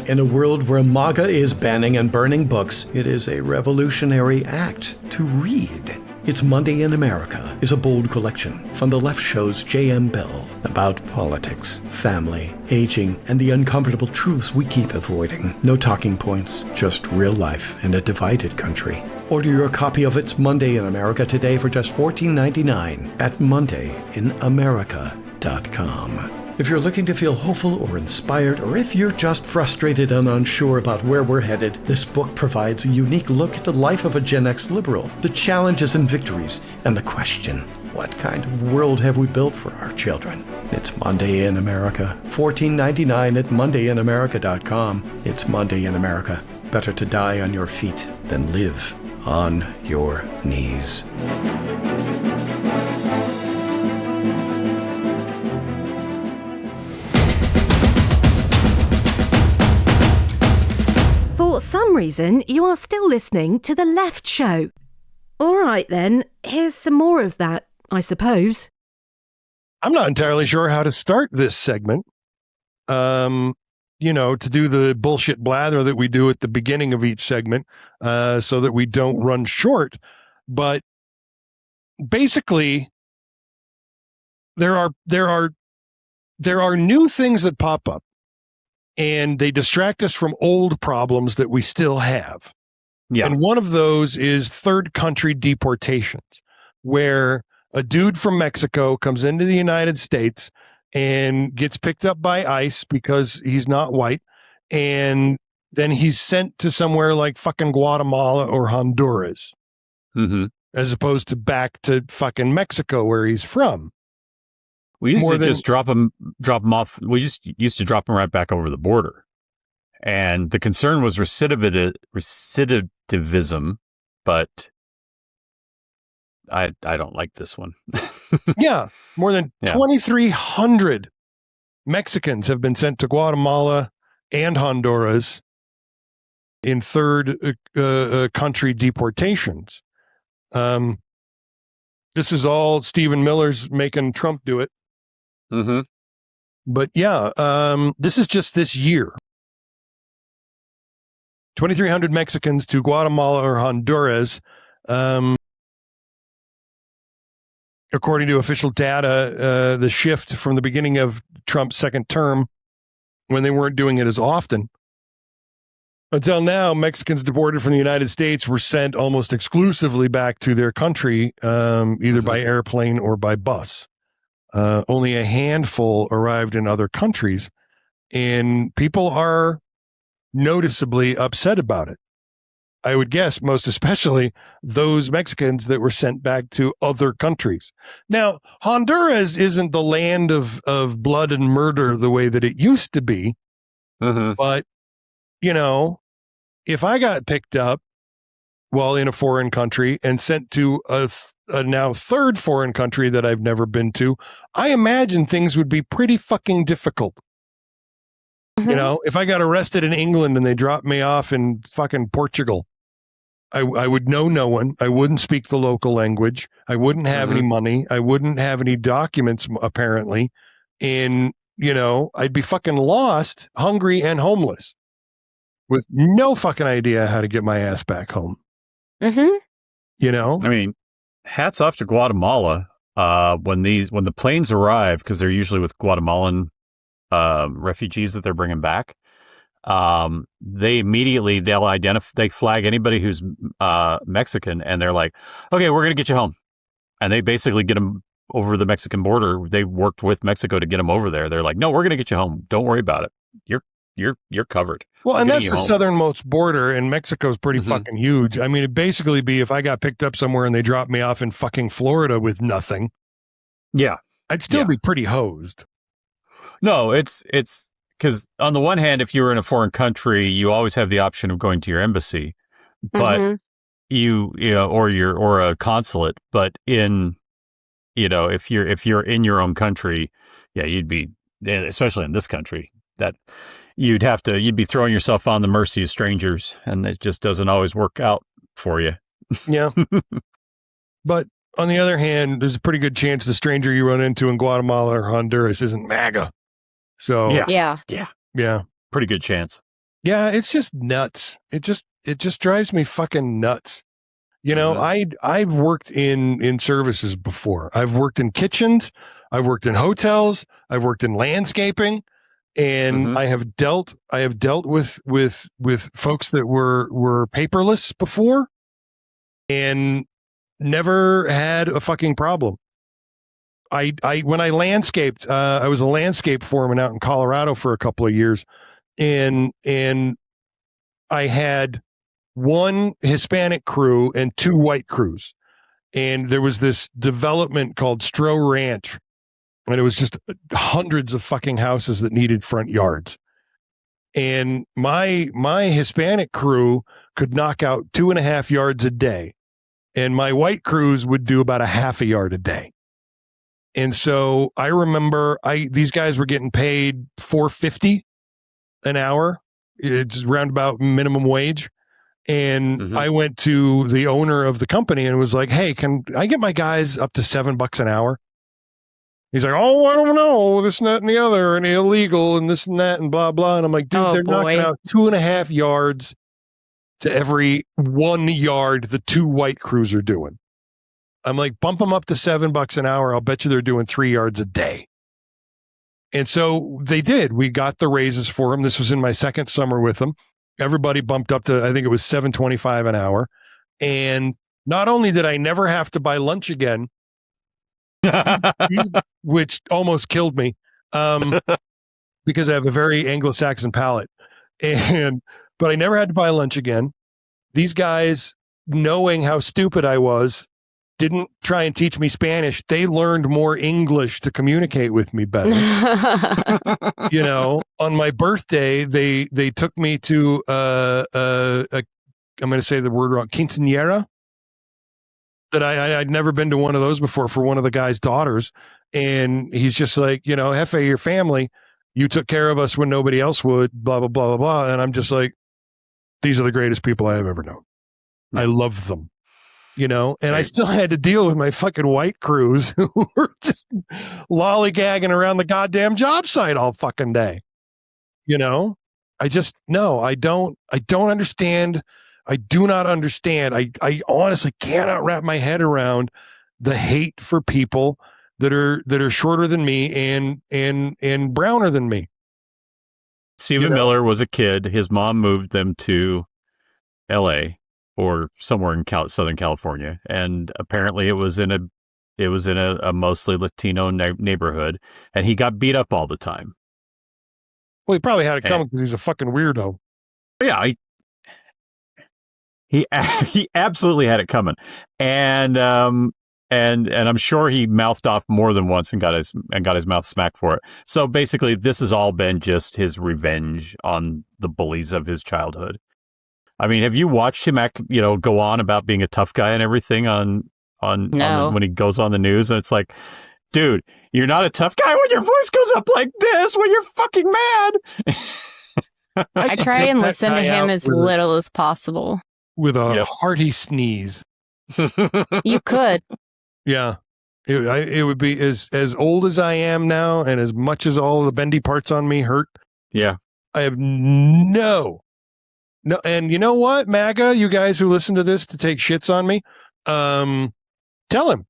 In a world where MAGA is banning and burning books, it is a revolutionary act to read. It's Monday in America is a bold collection from The Left Show's J.M. Bell about politics, family, aging, and the uncomfortable truths we keep avoiding. No talking points, just real life in a divided country. Order your copy of It's Monday in America today for just $14.99 at mondayinamerica.com. If you're looking to feel hopeful or inspired, or if you're just frustrated and unsure about where we're headed, this book provides a unique look at the life of a Gen X liberal, the challenges and victories, and the question, what kind of world have we built for our children? It's Monday in America. $14.99 at mondayinamerica.com. It's Monday in America. Better to die on your feet than live on your knees. For some reason, you are still listening to The Left Show. All right, then. Here's some more of that, I suppose. I'm not entirely sure how to start this segment. To do the bullshit blather that we do at the beginning of each segment, so that we don't run short. But basically, there are new things that pop up, and they distract us from old problems that we still have. Yeah. And one of those is third country deportations, where a dude from Mexico comes into the United States and gets picked up by ICE because he's not white. And then he's sent to somewhere like fucking Guatemala or Honduras, as opposed to back to fucking Mexico where he's from. We used to just drop them off. We just used to drop them right back over the border. And the concern was recidivism, but I don't like this one. Yeah. More than 2,300 Mexicans have been sent to Guatemala and Honduras in third country deportations. This is all Stephen Miller's making Trump do it. But this is just this year. 2,300 Mexicans to Guatemala or Honduras. According to official data, the shift from the beginning of Trump's second term, when they weren't doing it as often. Until now, Mexicans deported from the United States were sent almost exclusively back to their country, either by airplane or by bus. Only a handful arrived in other countries, and people are noticeably upset about it. I would guess most especially those Mexicans that were sent back to other countries. Now, Honduras isn't the land of blood and murder the way that it used to be. But, if I got picked up while in a foreign country and sent to a now third foreign country that I've never been to, I imagine things would be pretty fucking difficult. If I got arrested in England and they dropped me off in fucking Portugal, I would know no one. I wouldn't speak the local language. I wouldn't have any money. I wouldn't have any documents, apparently. And, I'd be fucking lost, hungry, and homeless with no fucking idea how to get my ass back home. I mean, hats off to Guatemala. When the planes arrive, because they're usually with Guatemalan refugees that they're bringing back, they flag anybody who's Mexican, and they're like, okay, we're gonna get you home, and they basically get them over the Mexican border. They worked with Mexico to get them over there. They're like, no, we're gonna get you home, don't worry about it, you're covered. Well, and that's the southernmost border, and Mexico's pretty fucking huge. I mean, it'd basically be if I got picked up somewhere and they dropped me off in fucking Florida with nothing, I'd still be pretty hosed. No, it's because on the one hand, if you were in a foreign country, you always have the option of going to your embassy, but or a consulate. But if you're in your own country, you'd be, especially in this country, that you'd be throwing yourself on the mercy of strangers, and it just doesn't always work out for you. Yeah. But on the other hand, there's a pretty good chance the stranger you run into in Guatemala or Honduras isn't MAGA. So yeah, pretty good chance. Yeah, it's just nuts. It just drives me fucking nuts. I've worked in services before. I've worked in kitchens. I've worked in hotels. I've worked in landscaping, and I have dealt with folks that were paperless before, and never had a fucking problem. When I landscaped, I was a landscape foreman out in Colorado for a couple of years, and I had one Hispanic crew and two white crews, and there was this development called Stroh Ranch, and it was just hundreds of fucking houses that needed front yards. And my Hispanic crew could knock out 2.5 yards a day, and my white crews would do about a half a yard a day. And so I remember these guys were getting paid $4.50 an hour it's roundabout minimum wage. And I went to the owner of the company and was like, hey, can I get my guys up to $7 an hour? He's like, oh, I don't know, this and that and the other, and illegal and this and that and blah, blah. And I'm like, dude, they're knocking out 2.5 yards to every 1 yard the 2 white crews are doing. I'm like, bump them up to $7 an hour. I'll bet you they're doing 3 yards a day. And so they did. We got the raises for them. This was in my second summer with them. Everybody bumped up to, I think it was $7.25 an hour. And not only did I never have to buy lunch again, which almost killed me, because I have a very Anglo-Saxon palate, but I never had to buy lunch again. These guys, knowing how stupid I was, didn't try and teach me Spanish. They learned more English to communicate with me better. You know, on my birthday, they took me to I'm going to say the word wrong, quinceañera. That I'd never been to one of those before for one of the guy's daughters. And he's just like, you know, Hefe, your family, you took care of us when nobody else would, blah, blah, blah, blah, blah. And I'm just like, these are the greatest people I have ever known. I love them, you know, and I still had to deal with my fucking white crews who were just lollygagging around the goddamn job site all fucking day. You know, I don't understand. I do not understand. I honestly cannot wrap my head around the hate for people that are shorter than me and browner than me. Stephen Miller was a kid. His mom moved them to L.A. or somewhere in Southern California, and apparently it was in a mostly Latino neighborhood, and he got beat up all the time. Well, he probably had it coming because he's a fucking weirdo. Yeah, he absolutely had it coming, and I'm sure he mouthed off more than once and got his mouth smacked for it. So basically, this has all been just his revenge on the bullies of his childhood. I mean, have you watched him go on about being a tough guy and everything when he goes on the news? And it's like, dude, you're not a tough guy when your voice goes up like this when you're fucking mad. I try and listen to him as little as possible. With a hearty sneeze. You could. Yeah. It would be as old as I am now, and as much as all the bendy parts on me hurt. Yeah. I have no. And you know what, MAGA, you guys who listen to this to take shits on me, tell him.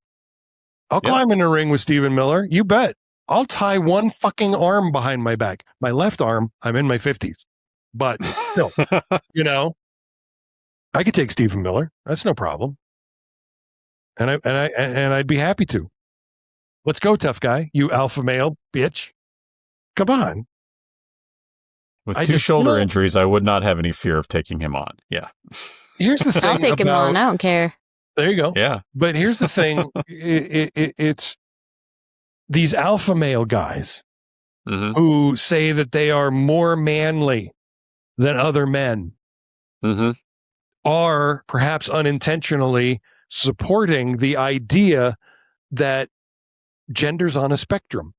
I'll climb in the ring with Stephen Miller. You bet. I'll tie one fucking arm behind my back. My left arm, I'm in my 50s. But no, you know, I could take Stephen Miller. That's no problem. And I'd be happy to. Let's go, tough guy. You alpha male bitch. Come on. With two shoulder injuries, I would not have any fear of taking him on. Yeah. Here's the thing. I'll take him on. I don't care. There you go. Yeah. But here's the thing. It's these alpha male guys who say that they are more manly than other men are perhaps unintentionally supporting the idea that gender's on a spectrum.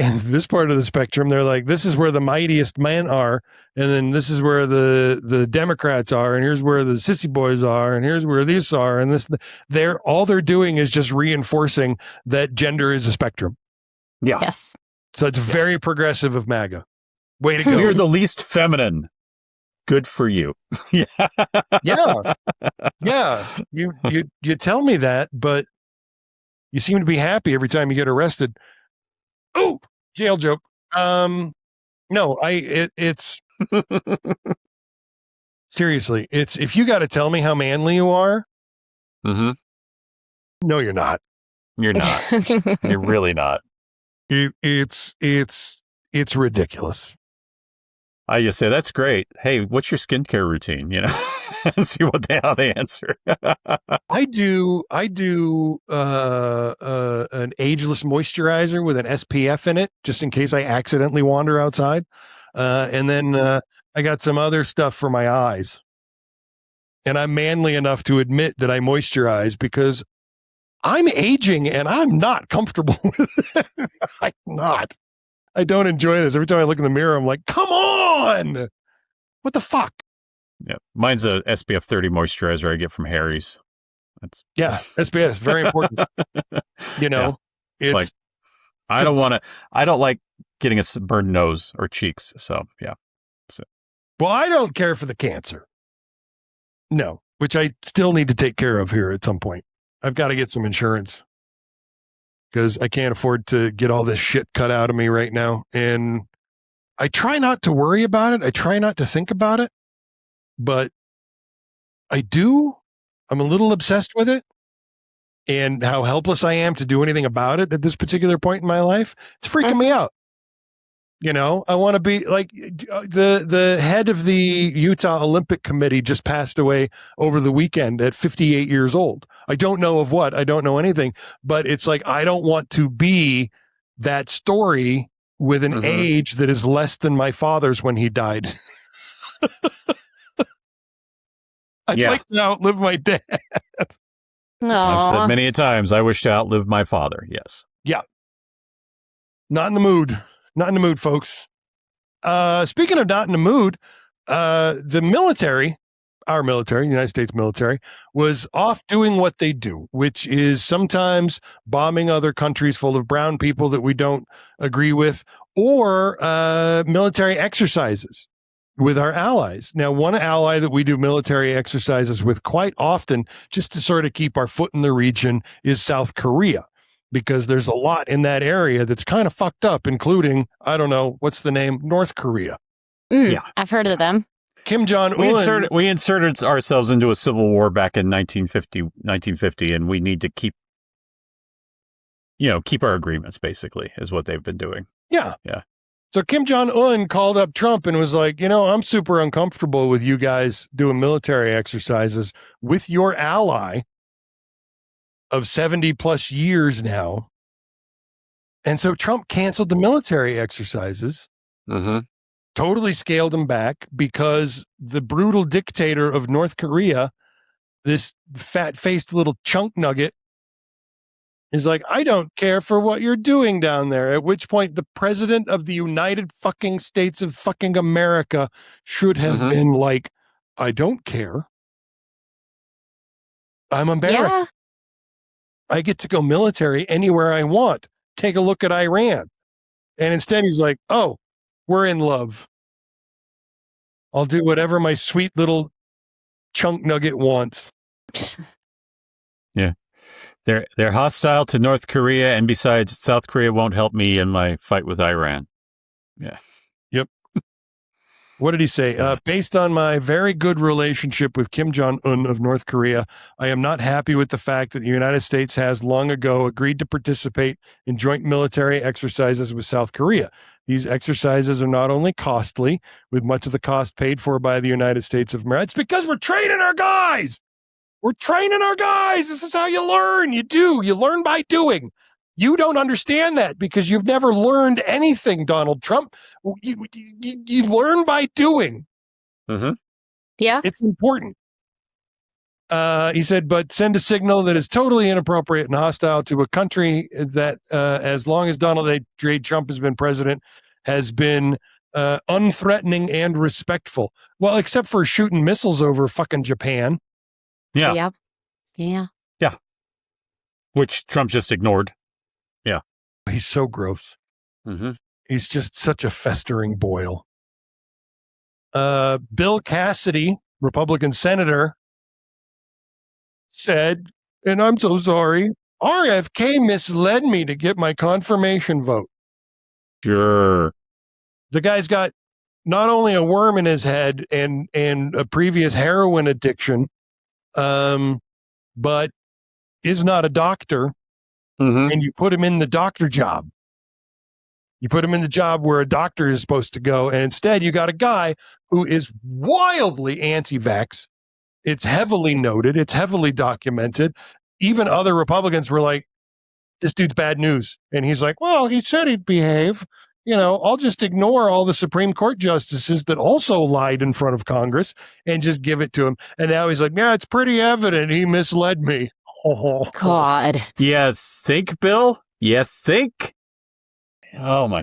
And this part of the spectrum, they're like, this is where the mightiest men are, and then this is where the Democrats are, and here's where the sissy boys are, and here's where these are, and this. All they're doing is just reinforcing that gender is a spectrum. Yeah. Yes. So it's very progressive of MAGA. Way to go. You're the least feminine. Good for you. Yeah. You tell me that, but you seem to be happy every time you get arrested. Oh, jail joke. No, it's seriously, it's if you got to tell me how manly you are. No, you're not. You're not. You're really not. It's ridiculous. I just say, that's great. Hey, what's your skincare routine? You know, see how they answer. I do an ageless moisturizer with an SPF in it, just in case I accidentally wander outside. And then I got some other stuff for my eyes. And I'm manly enough to admit that I moisturize because I'm aging and I'm not comfortable with it. I'm not. I don't enjoy this. Every time I look in the mirror, I'm like, come on! What the fuck? Yeah, mine's a SPF 30 moisturizer I get from Harry's. That's SPF, very important. You know, it's like, I don't like getting a burned nose or cheeks. So, yeah. Well, I don't care for the cancer. No, which I still need to take care of here at some point. I've got to get some insurance because I can't afford to get all this shit cut out of me right now. And I try not to worry about it. I try not to think about it, but I do. I'm a little obsessed with it and how helpless I am to do anything about it at this particular point in my life. It's freaking me out. You know, I want to be like the head of the Utah Olympic Committee just passed away over the weekend at 58 years old. I don't know of what. I don't know anything, but it's like, I don't want to be that story with an age that is less than my father's when he died. I'd like to outlive my dad. I've said many a times, I wish to outlive my father. Yes. Yeah. Not in the mood. Not in the mood, folks. Speaking of not in the mood, the military, our military, the United States military, was off doing what they do, which is sometimes bombing other countries full of brown people that we don't agree with, or military exercises with our allies. Now, one ally that we do military exercises with quite often, just to sort of keep our foot in the region, is South Korea. Because there's a lot in that area that's kind of fucked up, including, I don't know, what's the name? North Korea. I've heard of them. Kim Jong-un. We inserted ourselves into a civil war back in 1950, and we need to keep our agreements, basically, is what they've been doing. Yeah. Yeah. So Kim Jong-un called up Trump and was like, I'm super uncomfortable with you guys doing military exercises with your ally of 70 plus years now. And so Trump canceled the military exercises, totally scaled them back because the brutal dictator of North Korea, this fat-faced little chunk nugget, is like, I don't care for what you're doing down there. At which point the president of the United fucking States of fucking America should have been like, I don't care. I'm American. Yeah. I get to go military anywhere I want. Take a look at Iran. And instead he's like, oh, we're in love. I'll do whatever my sweet little chunk nugget wants. Yeah. They're hostile to North Korea, and besides, South Korea won't help me in my fight with Iran. Yeah. Yep. What did he say? Based on my very good relationship with Kim Jong-un of North Korea, I am not happy with the fact that the United States has long ago agreed to participate in joint military exercises with South Korea. These exercises are not only costly, with much of the cost paid for by the United States of America. It's because we're training our guys. We're training our guys. This is how you learn. You learn by doing. You don't understand that because you've never learned anything, Donald Trump. You learn by doing. Yeah. It's important. He said, but send a signal that is totally inappropriate and hostile to a country that, as long as Donald J. Trump has been president, has been unthreatening and respectful. Well, except for shooting missiles over fucking Japan. Yeah. Yeah. Which Trump just ignored. Yeah. He's so gross. He's just such a festering boil. Bill Cassidy, Republican senator, said, and I'm so sorry, RFK misled me to get my confirmation vote. Sure. The guy's got not only a worm in his head and a previous heroin addiction, but is not a doctor. And you put him in the doctor job. You put him in the job where a doctor is supposed to go. And instead, you got a guy who is wildly anti-vax. It's heavily noted. It's heavily documented. Even other Republicans were like, this dude's bad news. And he's like, well, he said he'd behave. I'll just ignore all the Supreme Court justices that also lied in front of Congress and just give it to him. And now he's like, yeah, it's pretty evident he misled me. Oh, God. Yeah, think, Bill? Yeah, think? Oh, my.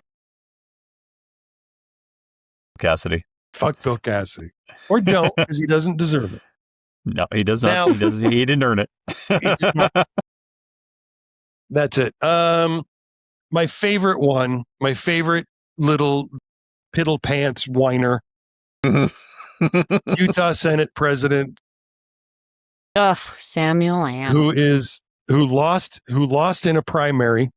Cassidy. Fuck Bill Cassidy. Or don't, because he doesn't deserve it. No, he does not. Now- He didn't earn it. That's it. My favorite one, my favorite little piddle pants whiner, Utah Senate President, Ugh, Samuel Lamb. who lost in a primary.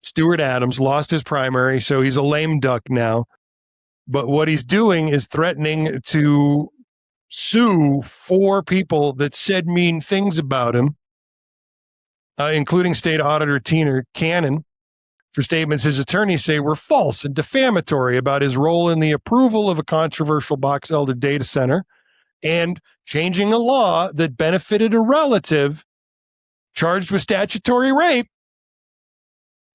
Stuart Adams lost his primary, so he's a lame duck now. But what he's doing is threatening to sue 4 people that said mean things about him, including State Auditor Tina Cannon, for statements his attorneys say were false and defamatory about his role in the approval of a controversial Box Elder data center and changing a law that benefited a relative charged with statutory rape,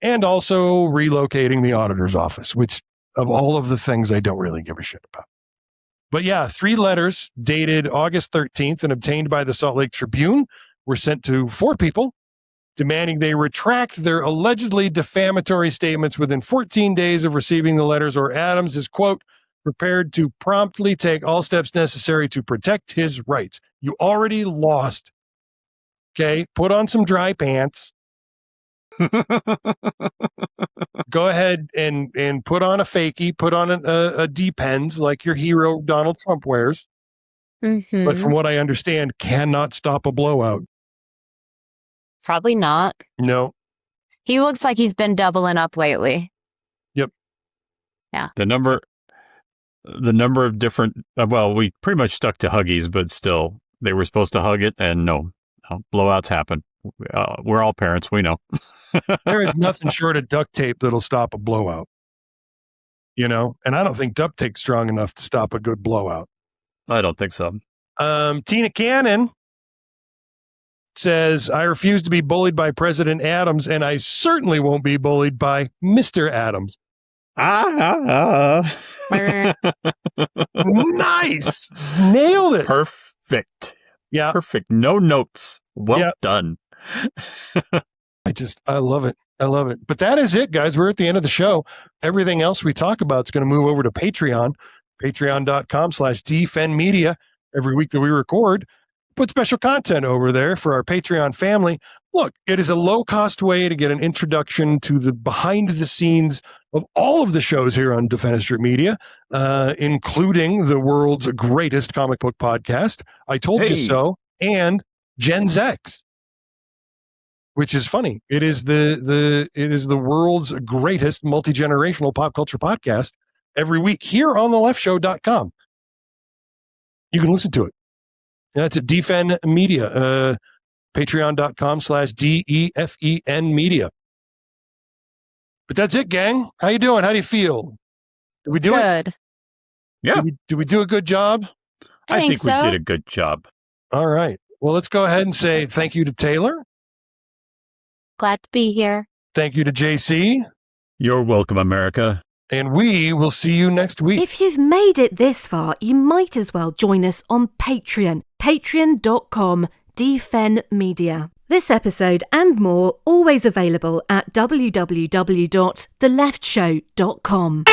and also relocating the auditor's office, which of all of the things I don't really give a shit about. But yeah, 3 letters dated August 13th and obtained by the Salt Lake Tribune were sent to 4 people, demanding they retract their allegedly defamatory statements within 14 days of receiving the letters, or Adams is, quote, prepared to promptly take all steps necessary to protect his rights. You already lost. Okay, put on some dry pants. Go ahead and put on a fakie, put on a Depends like your hero Donald Trump wears. Mm-hmm. But from what I understand, cannot stop a blowout. Probably not. No. He looks like he's been doubling up lately. Yep. Yeah. The number of different, well, we pretty much stuck to Huggies, but still, they were supposed to hug it, and no blowouts happen. We're all parents, we know. There is nothing short of duct tape that'll stop a blowout. You know, and I don't think duct tape's strong enough to stop a good blowout. I don't think so. Tina Cannon says, I refuse to be bullied by President Adams, and I certainly won't be bullied by Mr. Adams. Nice. Nailed it. Perfect. Yeah. Perfect. No notes. Well done. I love it. I love it. But that is it, guys. We're at the end of the show. Everything else we talk about is going to move over to Patreon, patreon.com/dfenmedia. Every week that we record, put special content over there for our Patreon family. Look, it is a low-cost way to get an introduction to the behind-the-scenes of all of the shows here on Defenestrate Media, including the world's greatest comic book podcast, I Told You So, and Gen X, which is funny. It is the world's greatest multi-generational pop culture podcast every week here on theleftshow.com. You can listen to it. That's at Defen Media, patreon.com/DEFEN Media. But that's it, gang. How you doing? How do you feel? Did we do it? Good. Yeah. Did we do a good job? I think so. we did a good job. All right. Well, let's go ahead and say thank you to Taylor. Glad to be here. Thank you to JC. You're welcome, America. And we will see you next week. If you've made it this far, you might as well join us on Patreon. Patreon.com/DFenMedia. This episode and more always available at www.theleftshow.com.